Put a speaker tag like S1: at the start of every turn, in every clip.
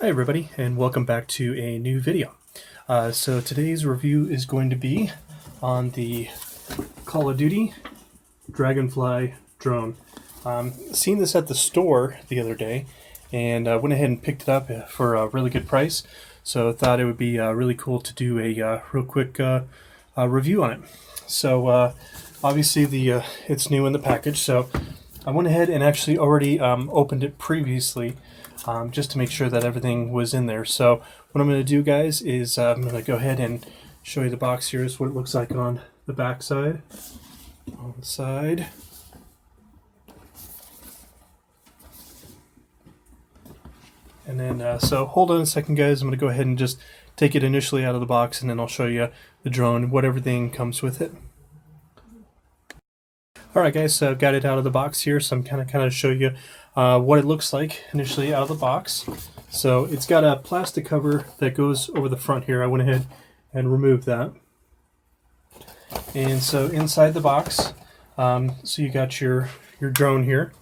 S1: Hi everybody, and welcome back to a new video. So today's review is going to be on the Call of Duty Dragonfly drone. Seen this at the store the other day and went ahead and picked it up for a really good price. So I thought it would be really cool to do a real quick review on it. So obviously it's new in the package, so I went ahead and actually already opened it previously. Just to make sure that everything was in there. So what I'm going to do, guys, is I'm going to go ahead and show you the box. Here is what it looks like on the back side. On the side. And then, so hold on a second, guys. I'm going to go ahead and just take it initially out of the box, and then I'll show you the drone, what everything comes with it. Alright guys, so I've got it out of the box here, so I'm kind of show you what it looks like initially out of the box. So it's got a plastic cover that goes over the front here. I went ahead and removed that. And so inside the box, so you got your drone here.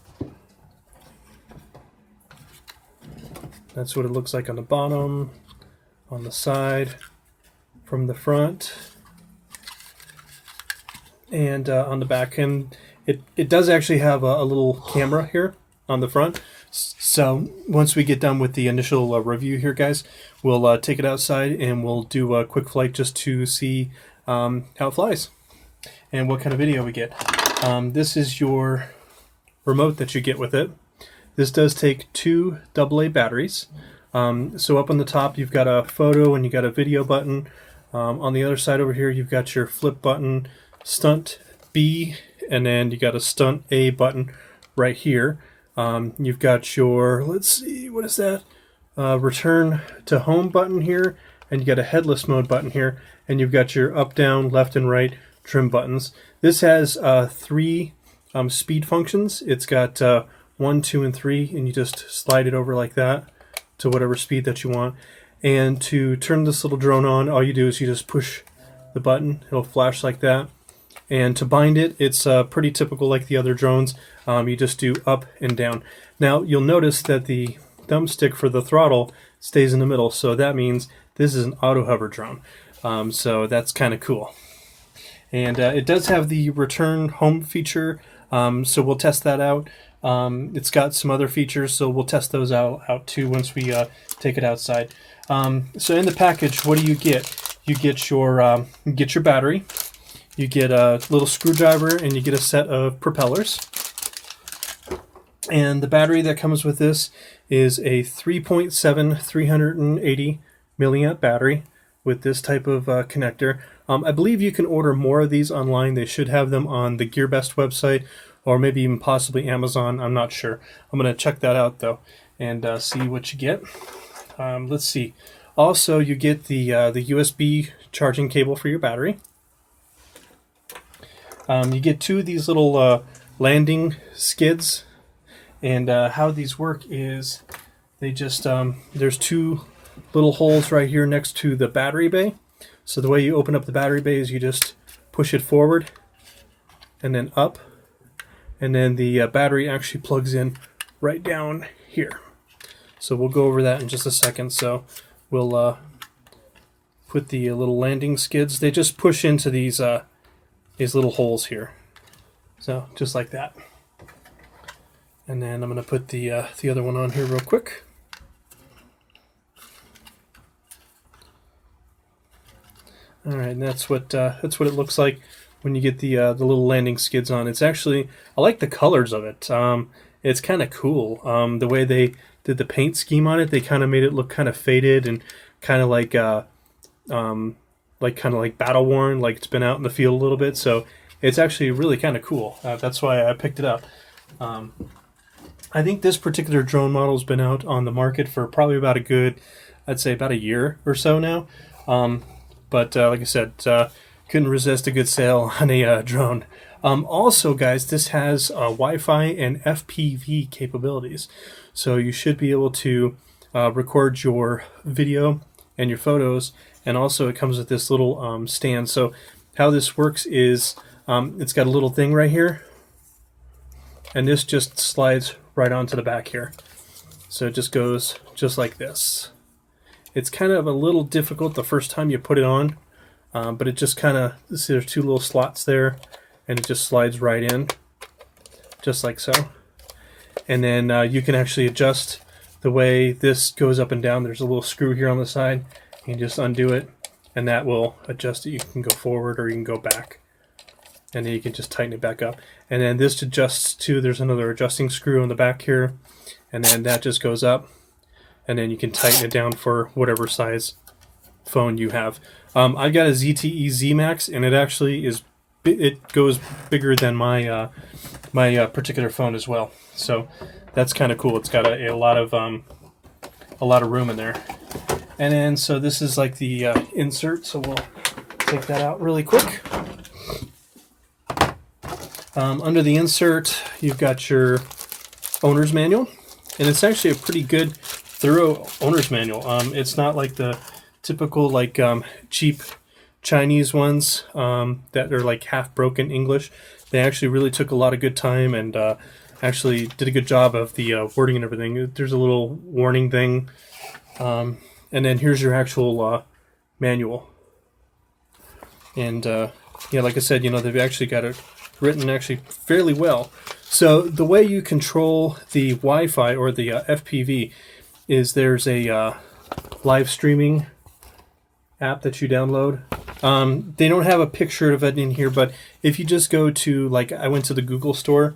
S1: That's what it looks like on the bottom, on the side, from the front, and on the back. And it does actually have a little camera here on the front. So once we get done with the initial review here, guys, we'll take it outside and we'll do a quick flight just to see how it flies and what kind of video we get. This is your remote that you get with it. This does take 2 AA batteries. So up on the top you've got a photo and you got a video button. On the other side over here you've got your flip button, stunt B, and then you got a stunt A button right here. You've got your, let's see, what is that? Return to home button here, and you got a headless mode button here, and you've got your up, down, left, and right trim buttons. This has 3 speed functions. It's got 1, 2, and 3, and you just slide it over like that to whatever speed that you want. And to turn this little drone on, all you do is you just push the button. It'll flash like that. And to bind it, it's pretty typical like the other drones. You just do up and down. Now you'll notice that the thumbstick for the throttle stays in the middle, so that means this is an auto hover drone. So that's kind of cool. And it does have the return home feature, so we'll test that out. It's got some other features, so we'll test those out too once we take it outside. So in the package, what do you get? You get your battery. You get a little screwdriver and you get a set of propellers. And the battery that comes with this is a 3.7 380 milliamp battery with this type of connector. I believe you can order more of these online. They should have them on the GearBest website or maybe even possibly Amazon. I'm not sure. I'm going to check that out though and see what you get. Let's see. Also, you get the USB charging cable for your battery. You get 2 of these little landing skids, and how these work is they just there's 2 little holes right here next to the battery bay. So the way you open up the battery bay is you just push it forward and then up, and then the battery actually plugs in right down here. So we'll go over that in just a second. So we'll put the little landing skids. They just push into these little holes here, so just like that. And then I'm going to put the other one on here real quick. All right, and that's what it looks like when you get the little landing skids on. It's actually, I like the colors of it. It's kind of cool. The way they did the paint scheme on it, they kind of made it look kind of faded and kind of like battle worn, like it's been out in the field a little bit. So it's actually really kind of cool. That's why I picked it up. I think this particular drone model has been out on the market for probably about a good, I'd say about a year or so now. But like I said, couldn't resist a good sale on a drone. Also, guys, this has Wi-Fi and FPV capabilities. So you should be able to record your video and your photos, and also it comes with this little stand. So how this works is it's got a little thing right here, and this just slides right onto the back here. So it just goes just like this. It's kind of a little difficult the first time you put it on, but it just kind of, see there's two little slots there, and it just slides right in, just like so. And then you can actually adjust the way this goes up and down. There's a little screw here on the side. You can just undo it, and that will adjust it. You can go forward or you can go back. And then you can just tighten it back up. And then this adjusts to, there's another adjusting screw on the back here. And then that just goes up. And then you can tighten it down for whatever size phone you have. I've got a ZTE Z Max, and it actually is, it goes bigger than my my particular phone as well. So that's kind of cool. It's got a lot of room in there. And then so this is like the insert. So we'll take that out really quick. Under the insert, you've got your owner's manual, and it's actually a pretty good, thorough owner's manual. It's not like the typical like cheap Chinese ones that are like half broken English. They actually really took a lot of good time and actually did a good job of the wording and everything. There's a little warning thing, and then here's your actual manual. And yeah, like I said, you know, they've actually got it written actually fairly well. So the way you control the Wi-Fi or the FPV is there's a live streaming app that you download. They don't have a picture of it in here, but if you just go to, like, I went to the Google store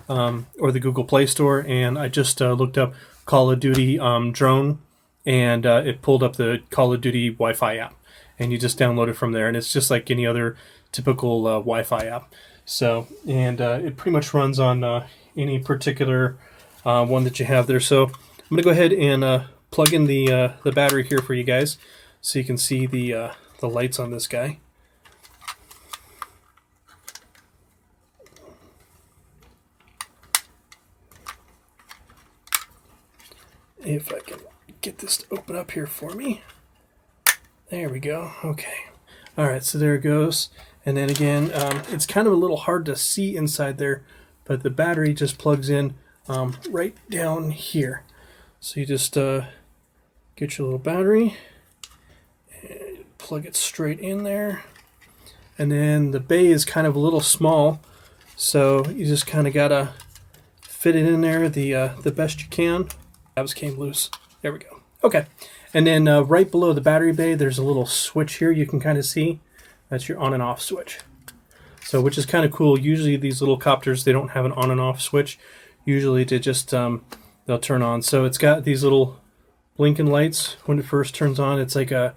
S1: or the Google Play Store, and I just looked up Call of Duty drone, and it pulled up the Call of Duty Wi-Fi app, and you just download it from there, and it's just like any other typical Wi-Fi app. So, and it pretty much runs on any particular one that you have there. So I'm going to go ahead and plug in the battery here for you guys, so you can see the lights on this guy. If I can get this to open up here for me. There we go. Okay. All right, so there it goes. And then again, it's kind of a little hard to see inside there, but the battery just plugs in right down here. So you just get your little battery, and plug it straight in there. And then the bay is kind of a little small, so you just kind of gotta fit it in there the best you can. Tabs came loose. There we go. Okay. And then right below the battery bay, there's a little switch here you can kind of see. That's your on and off switch. So, which is kind of cool. Usually these little copters, they don't have an on and off switch. Usually they just, they'll turn on. So it's got these little blinking lights when it first turns on. It's like a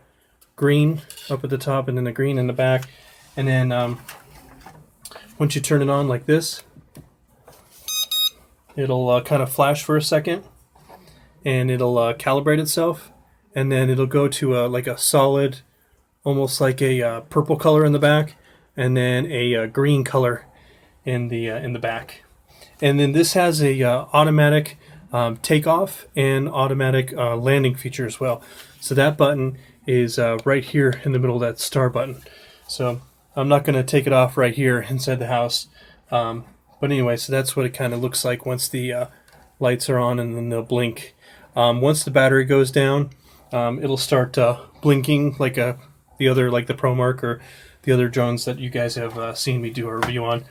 S1: green up at the top and then a green in the back. And then once you turn it on like this, it'll kind of flash for a second, and it'll calibrate itself, and then it'll go to like a solid, almost like a purple color in the back, and then a green color in the back. And then this has a automatic takeoff and automatic landing feature as well. So that button is right here in the middle of that star button. So I'm not going to take it off right here inside the house. But anyway, so that's what it kind of looks like once the lights are on, and then they'll blink. Once the battery goes down, it'll start blinking like the other, like the ProMark or the other drones that you guys have seen me do a review on.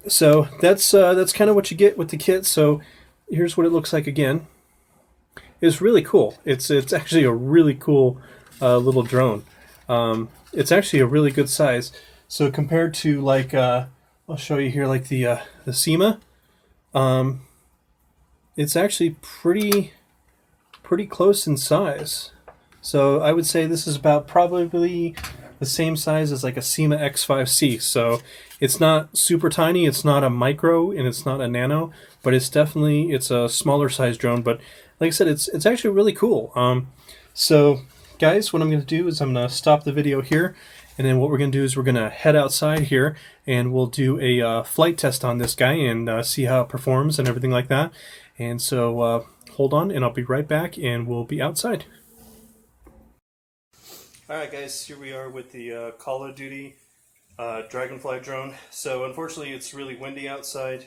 S1: So that's kind of what you get with the kit. So here's what it looks like again. It's really cool. It's actually a really cool little drone. It's actually a really good size. So compared to, like, I'll show you here, like the SEMA, it's actually pretty close in size. So I would say this is about probably the same size as like a SEMA X5C. So it's not super tiny, it's not a micro, and it's not a nano, but it's a smaller size drone. But like I said, it's actually really cool. So guys, what I'm going to do is I'm going to stop the video here, and then what we're going to do is we're going to head outside here, and we'll do a flight test on this guy and see how it performs and everything like that. And so hold on, and I'll be right back, and we'll be outside. Alright guys, here we are with the Call of Duty Dragonfly drone. So unfortunately it's really windy outside,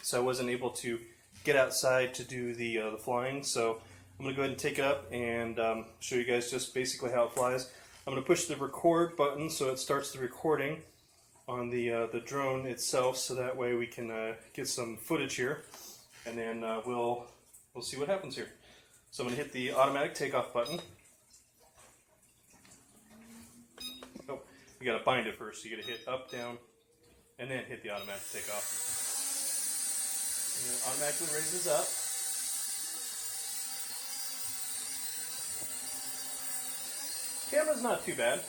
S1: so I wasn't able to get outside to do the flying. So I'm going to go ahead and take it up and show you guys just basically how it flies. I'm going to push the record button so it starts the recording on the drone itself, so that way we can get some footage here, and then we'll see what happens here. So I'm going to hit the automatic takeoff button. Oh, you got to bind it first. So you got to hit up, down, and then hit the automatic takeoff. And it automatically raises up. Camera's not too bad.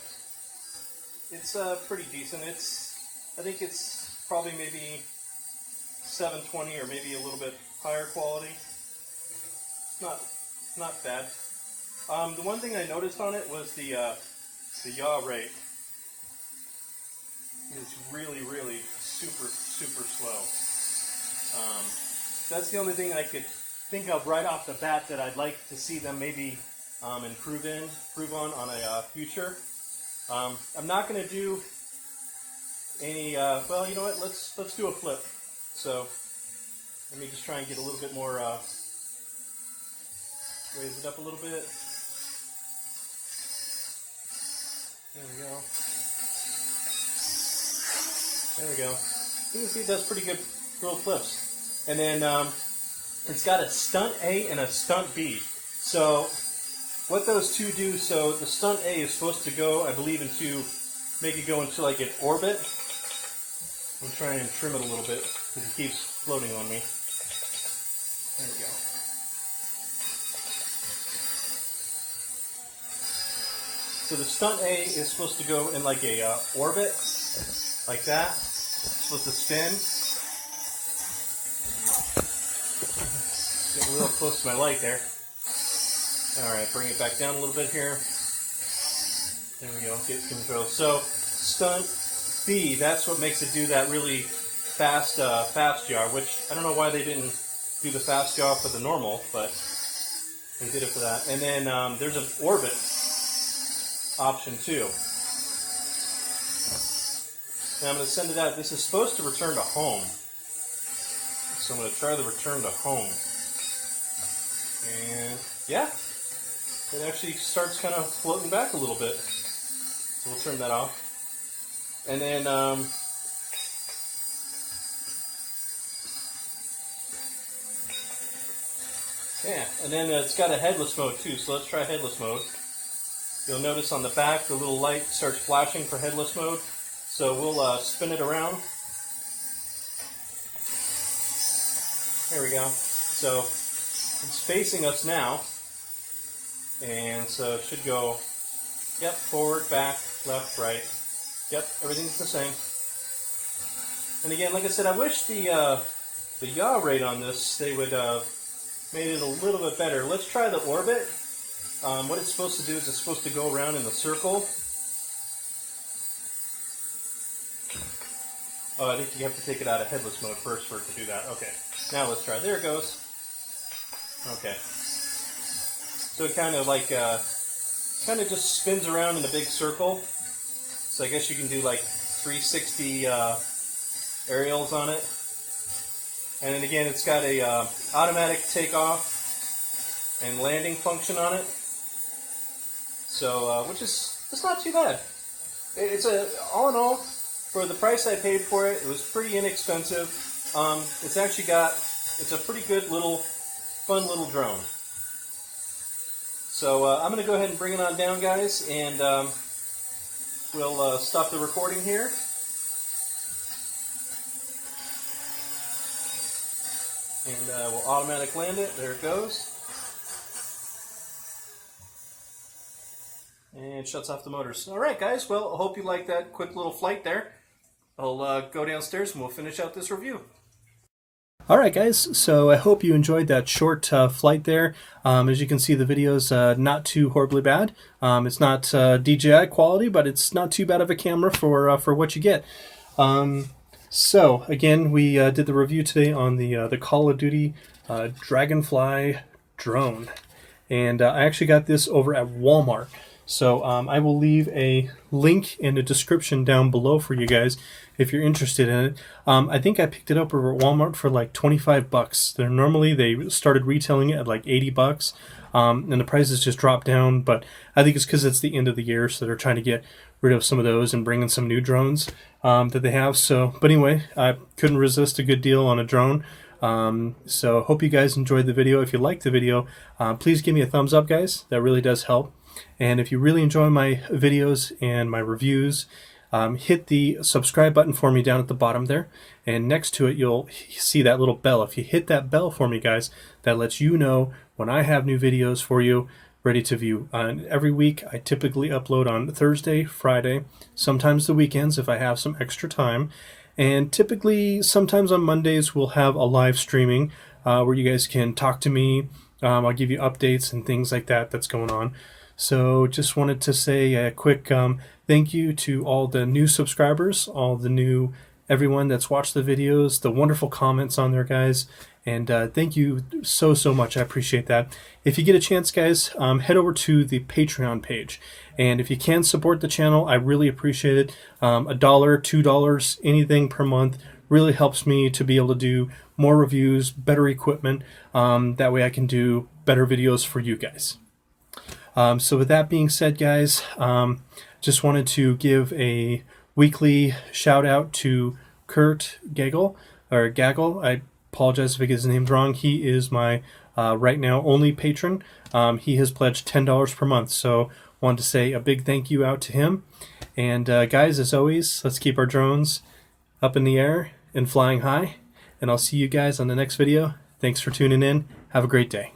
S1: It's pretty decent. I think it's probably maybe 720 or maybe a little bit higher quality. Not bad. The one thing I noticed on it was the yaw rate is really super slow. That's the only thing I could think of right off the bat that I'd like to see them maybe improve on a future. I'm not going to do any. Well, you know what? Let's do a flip. So let me just try and get a little bit more. Raise it up a little bit. There we go. There we go. You can see it does pretty good little flips. And then it's got a stunt A and a stunt B. So what those two do, so the stunt A is supposed to go, I believe, make it go into like an orbit. I'm trying to trim it a little bit because it keeps floating on me. There we go. So the stunt A is supposed to go in like a orbit, like that. It's supposed to spin. Getting real close to my light there. Alright, bring it back down a little bit here. There we go, get control. So, stunt B, that's what makes it do that really fast yaw, which I don't know why they didn't do the fast yaw for the normal, but they did it for that. And then there's an orbit option too. Now I'm going to send it out. This is supposed to return to home. So I'm going to try the return to home. And yeah, it actually starts kind of floating back a little bit. So we'll turn that off. And then yeah, and then it's got a headless mode too, so let's try headless mode. You'll notice on the back the little light starts flashing for headless mode. So we'll spin it around. There we go. So it's facing us now. And so it should go, yep, forward, back, left, right. Yep, everything's the same. And again, like I said, I wish the yaw rate on this, they would made it a little bit better. Let's try the orbit. What it's supposed to do is it's supposed to go around in the circle. Oh, I think you have to take it out of headless mode first for it to do that. Okay, now let's try. There it goes. Okay. So it kind of like, kind of just spins around in a big circle. So I guess you can do like 360 aerials on it. And then again, it's got a automatic takeoff and landing function on it. So, which is, it's not too bad. It's all in all, for the price I paid for it, it was pretty inexpensive. It's actually it's a pretty good little, fun little drone. So I'm going to go ahead and bring it on down, guys, and we'll stop the recording here. And we'll automatic land it. There it goes. And shuts off the motors. Alright guys, well, I hope you liked that quick little flight there. I'll go downstairs and we'll finish out this review. Alright guys, so I hope you enjoyed that short flight there. As you can see, the video's not too horribly bad. It's not DJI quality, but it's not too bad of a camera for what you get. So again, we did the review today on the Call of Duty Dragonfly drone. And I actually got this over at Walmart. So I will leave a link in the description down below for you guys if you're interested in it. I think I picked it up over at Walmart for like 25 bucks. They started retailing it at like 80 bucks. And the prices just dropped down, but I think it's because it's the end of the year, so they're trying to get rid of some of those and bring in some new drones that they have. So, but anyway, I couldn't resist a good deal on a drone. So hope you guys enjoyed the video. If you liked the video, please give me a thumbs up, guys. That really does help. And if you really enjoy my videos and my reviews, hit the subscribe button for me down at the bottom there, and next to it you'll see that little bell. If you hit that bell for me, guys, that lets you know when I have new videos for you ready to view. Every week I typically upload on Thursday, Friday, sometimes the weekends if I have some extra time, and typically sometimes on Mondays we'll have a live streaming where you guys can talk to me. I'll give you updates and things like that that's going on. So just wanted to say a quick thank you to all the new subscribers, everyone that's watched the videos, the wonderful comments on there, guys. And thank you so much. I appreciate that. If you get a chance, guys, head over to the Patreon page. And if you can support the channel, I really appreciate it. $1, $2, anything per month really helps me to be able to do more reviews, better equipment. That way I can do better videos for you guys. So with that being said, guys, just wanted to give a weekly shout out to Kurt Gagel, or Gagel. I apologize if I get his name wrong. He is my right now only patron. He has pledged $10 per month, so wanted to say a big thank you out to him. And guys, as always, let's keep our drones up in the air and flying high, and I'll see you guys on the next video. Thanks for tuning in. Have a great day.